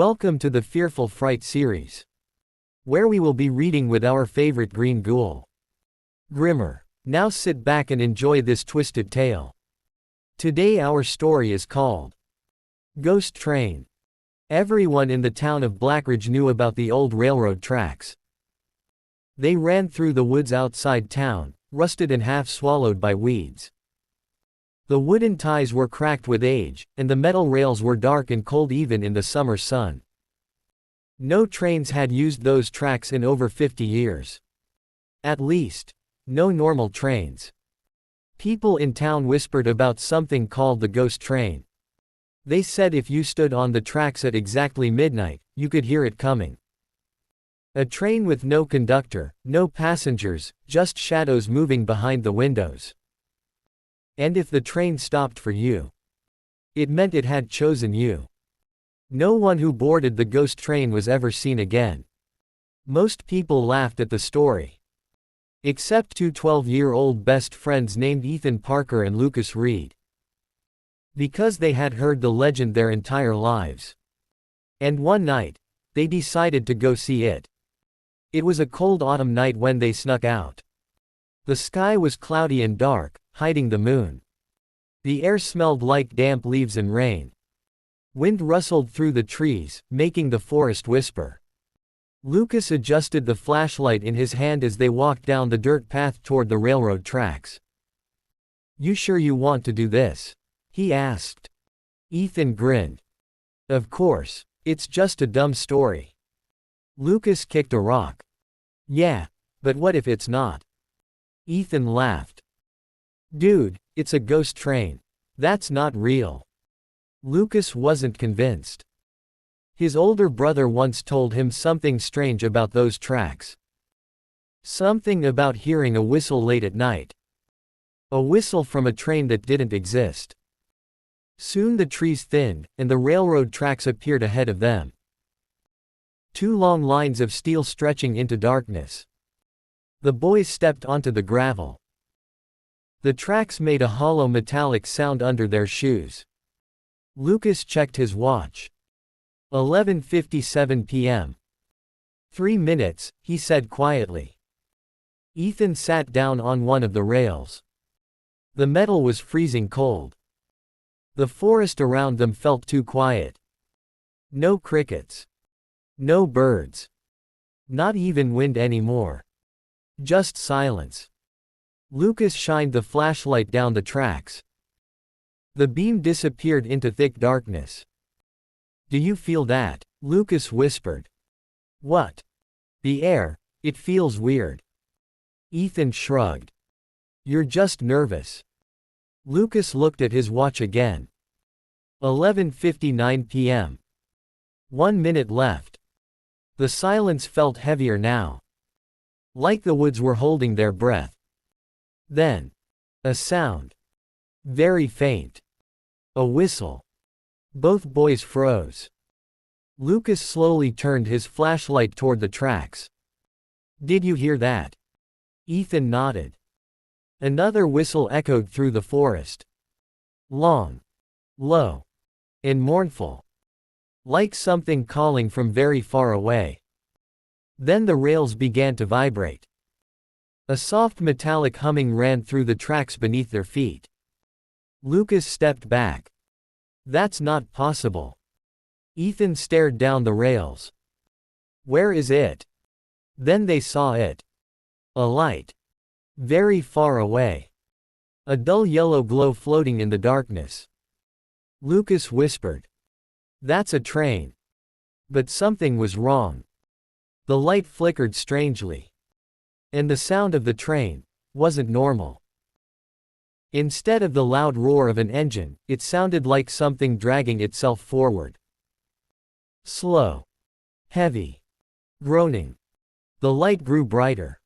Welcome to the Fearful Fright series, where we will be reading with our favorite green ghoul, Grimmer. Now sit back and enjoy this twisted tale. Today our story is called Ghost Train. Everyone in the town of Blackridge knew about the old railroad tracks. They ran through the woods outside town, rusted and half swallowed by weeds. The wooden ties were cracked with age, and the metal rails were dark and cold even in the summer sun. No trains had used those tracks in over 50 years. At least, no normal trains. People in town whispered about something called the ghost train. They said if you stood on the tracks at exactly midnight, you could hear it coming. A train with no conductor, no passengers, just shadows moving behind the windows. And if the train stopped for you, it meant it had chosen you. No one who boarded the ghost train was ever seen again. Most people laughed at the story. Except two 12-year-old best friends named Ethan Parker and Lucas Reed. Because they had heard the legend their entire lives. And one night, they decided to go see it. It was a cold autumn night when they snuck out. The sky was cloudy and dark, hiding the moon. The air smelled like damp leaves and rain. Wind rustled through the trees, making the forest whisper. Lucas adjusted the flashlight in his hand as they walked down the dirt path toward the railroad tracks. "You sure you want to do this?" he asked. Ethan grinned. "Of course, it's just a dumb story." Lucas kicked a rock. "Yeah, but what if it's not?" Ethan laughed. "Dude, it's a ghost train. That's not real." Lucas wasn't convinced. His older brother once told him something strange about those tracks. Something about hearing a whistle late at night. A whistle from a train that didn't exist. Soon the trees thinned, and the railroad tracks appeared ahead of them. Two long lines of steel stretching into darkness. The boys stepped onto the gravel. The tracks made a hollow metallic sound under their shoes. Lucas checked his watch. 11:57 p.m. 3 minutes, he said quietly. Ethan sat down on one of the rails. The metal was freezing cold. The forest around them felt too quiet. No crickets. No birds. Not even wind anymore. Just silence. Lucas shined the flashlight down the tracks. The beam disappeared into thick darkness. "Do you feel that?" Lucas whispered. "What?" "The air, it feels weird." Ethan shrugged. "You're just nervous." Lucas looked at his watch again. 11:59 p.m. 1 minute left. The silence felt heavier now. Like the woods were holding their breath. Then, a sound. Very faint. A whistle. Both boys froze. Lucas slowly turned his flashlight toward the tracks. "Did you hear that?" Ethan nodded. Another whistle echoed through the forest. Long. Low. And mournful. Like something calling from very far away. Then the rails began to vibrate. A soft metallic humming ran through the tracks beneath their feet. Lucas stepped back. "That's not possible." Ethan stared down the rails. "Where is it?" Then they saw it. A light. Very far away. A dull yellow glow floating in the darkness. Lucas whispered. "That's a train." But something was wrong. The light flickered strangely. And the sound of the train wasn't normal. Instead of the loud roar of an engine, it sounded like something dragging itself forward. Slow. Heavy. Groaning. The light grew brighter.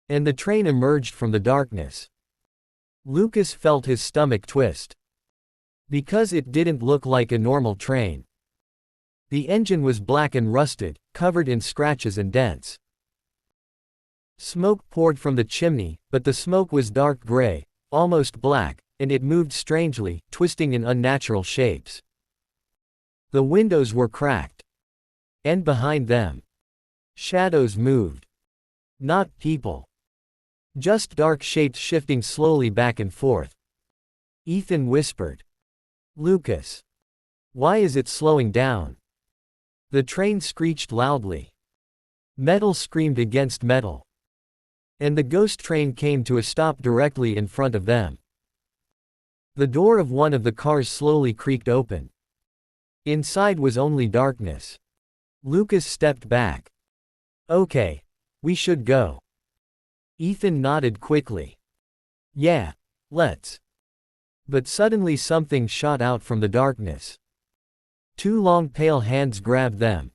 And the train emerged from the darkness. Lucas felt his stomach twist. Because it didn't look like a normal train. The engine was black and rusted, covered in scratches and dents. Smoke poured from the chimney, but the smoke was dark gray, almost black, and it moved strangely, twisting in unnatural shapes. The windows were cracked. And behind them, shadows moved. Not people. Just dark shapes shifting slowly back and forth. Ethan whispered. Lucas. Why is it slowing down? The train screeched loudly. Metal screamed against metal. And the ghost train came to a stop directly in front of them. The door of one of the cars slowly creaked open. Inside was only darkness. Lucas stepped back. Okay. We should go. Ethan nodded quickly. Yeah, let's. But suddenly something shot out from the darkness. Two long pale hands grabbed them.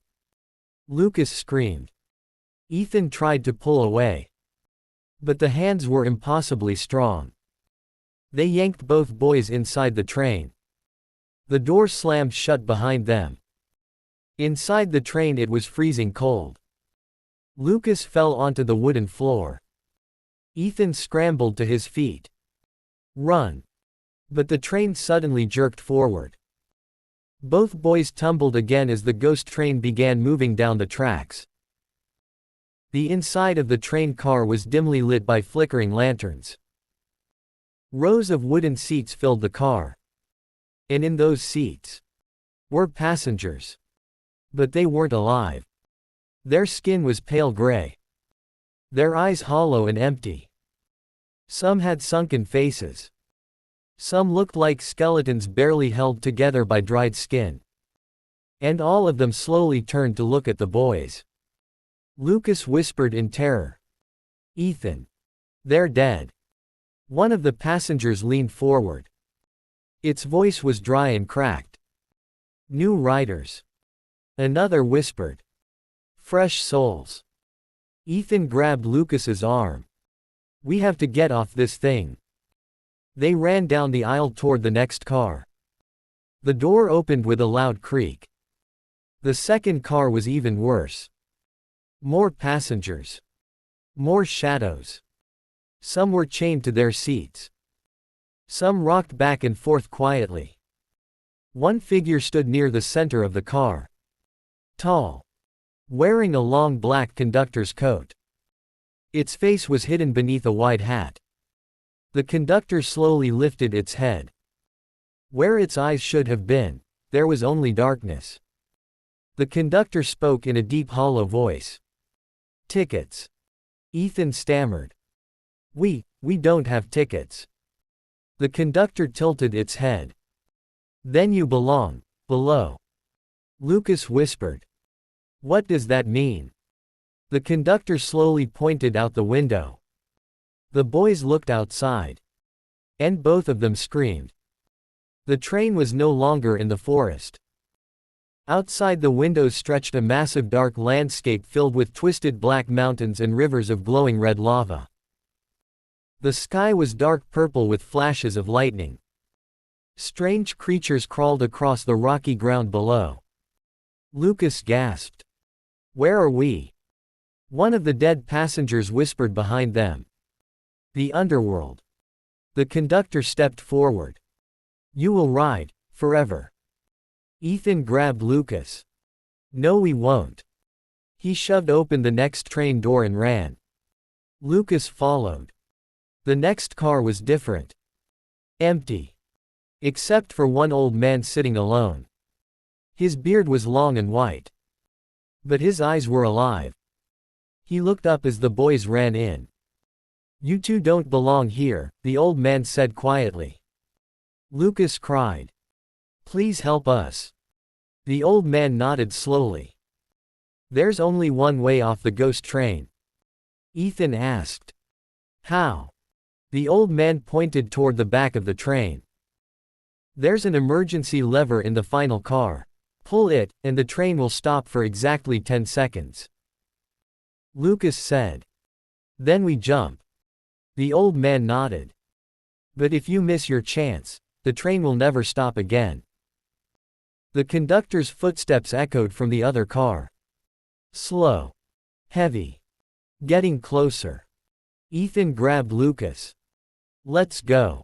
Lucas screamed. Ethan tried to pull away. But the hands were impossibly strong. They yanked both boys inside the train. The door slammed shut behind them. Inside the train it was freezing cold. Lucas fell onto the wooden floor. Ethan scrambled to his feet. Run! But the train suddenly jerked forward. Both boys tumbled again as the ghost train began moving down the tracks. The inside of the train car was dimly lit by flickering lanterns. Rows of wooden seats filled the car. And in those seats were passengers. But they weren't alive. Their skin was pale gray. Their eyes hollow and empty. Some had sunken faces. Some looked like skeletons barely held together by dried skin. And all of them slowly turned to look at the boys. Lucas whispered in terror. Ethan. They're dead. One of the passengers leaned forward. Its voice was dry and cracked. New riders. Another whispered. Fresh souls. Ethan grabbed Lucas's arm. We have to get off this thing. They ran down the aisle toward the next car. The door opened with a loud creak. The second car was even worse. More passengers. More shadows. Some were chained to their seats. Some rocked back and forth quietly. One figure stood near the center of the car. Tall. Wearing a long black conductor's coat. Its face was hidden beneath a wide hat. The conductor slowly lifted its head. Where its eyes should have been, there was only darkness. The conductor spoke in a deep hollow voice. Tickets. Ethan stammered. We don't have tickets. The conductor tilted its head. Then you belong below. Lucas whispered. What does that mean? The conductor slowly pointed out the window. The boys looked outside. And both of them screamed. The train was no longer in the forest. Outside the windows stretched a massive dark landscape filled with twisted black mountains and rivers of glowing red lava. The sky was dark purple with flashes of lightning. Strange creatures crawled across the rocky ground below. Lucas gasped. Where are we? One of the dead passengers whispered behind them. The underworld. The conductor stepped forward. You will ride, forever. Ethan grabbed Lucas. No, we won't. He shoved open the next train door and ran. Lucas followed. The next car was different. Empty. Except for one old man sitting alone. His beard was long and white. But his eyes were alive. He looked up as the boys ran in. You two don't belong here, the old man said quietly. Lucas cried. Please help us. The old man nodded slowly. There's only one way off the ghost train. Ethan asked. How? The old man pointed toward the back of the train. There's an emergency lever in the final car. Pull it, and the train will stop for exactly 10 seconds. Lucas said. Then we jump. The old man nodded. But if you miss your chance, the train will never stop again. The conductor's footsteps echoed from the other car. Slow. Heavy. Getting closer. Ethan grabbed Lucas. Let's go.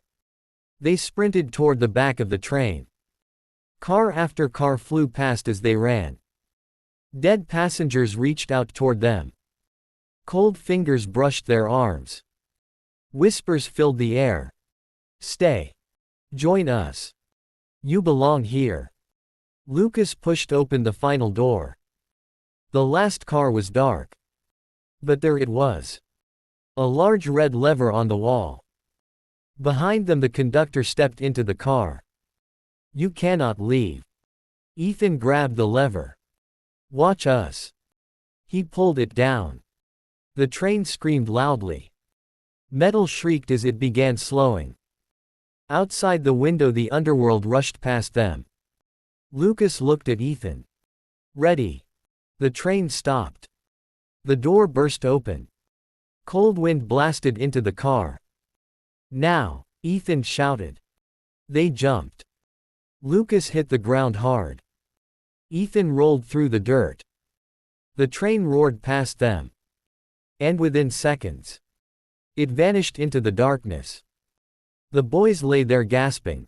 They sprinted toward the back of the train. Car after car flew past as they ran. Dead passengers reached out toward them. Cold fingers brushed their arms. Whispers filled the air. Stay. Join us. You belong here. Lucas pushed open the final door. The last car was dark. But there it was. A large red lever on the wall. Behind them the conductor stepped into the car. You cannot leave. Ethan grabbed the lever. Watch us. He pulled it down. The train screamed loudly. Metal shrieked as it began slowing. Outside the window the underworld rushed past them. Lucas looked at Ethan. Ready. The train stopped. The door burst open. Cold wind blasted into the car. Now, Ethan shouted. They jumped. Lucas hit the ground hard. Ethan rolled through the dirt. The train roared past them. And within seconds, it vanished into the darkness. The boys lay there gasping.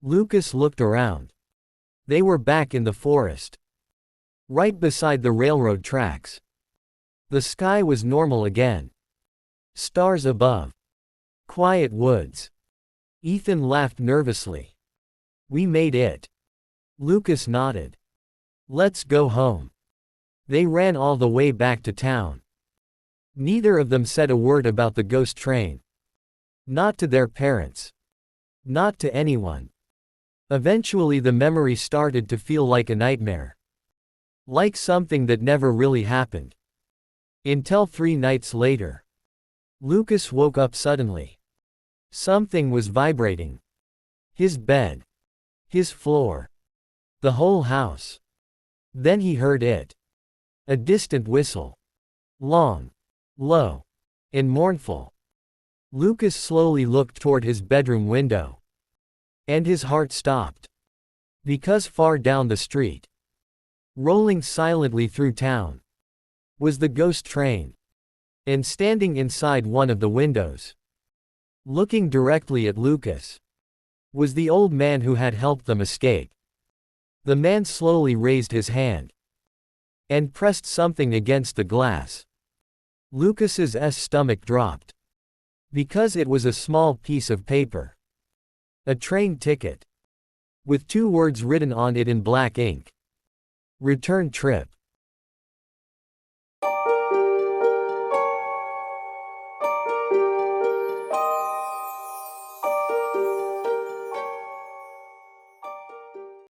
Lucas looked around. They were back in the forest. Right beside the railroad tracks. The sky was normal again. Stars above. Quiet woods. Ethan laughed nervously. We made it. Lucas nodded. Let's go home. They ran all the way back to town. Neither of them said a word about the ghost train. Not to their parents. Not to anyone. Eventually the memory started to feel like a nightmare. Like something that never really happened. Until 3 nights later. Lucas woke up suddenly. Something was vibrating. His bed. His floor. The whole house. Then he heard it. A distant whistle. Long. Low. And mournful. Lucas slowly looked toward his bedroom window. And his heart stopped. Because far down the street, rolling silently through town, was the ghost train. And standing inside one of the windows, looking directly at Lucas, was the old man who had helped them escape. The man slowly raised his hand and pressed something against the glass. Lucas's stomach dropped. Because it was a small piece of paper. A train ticket. With 2 words written on it in black ink. Return trip.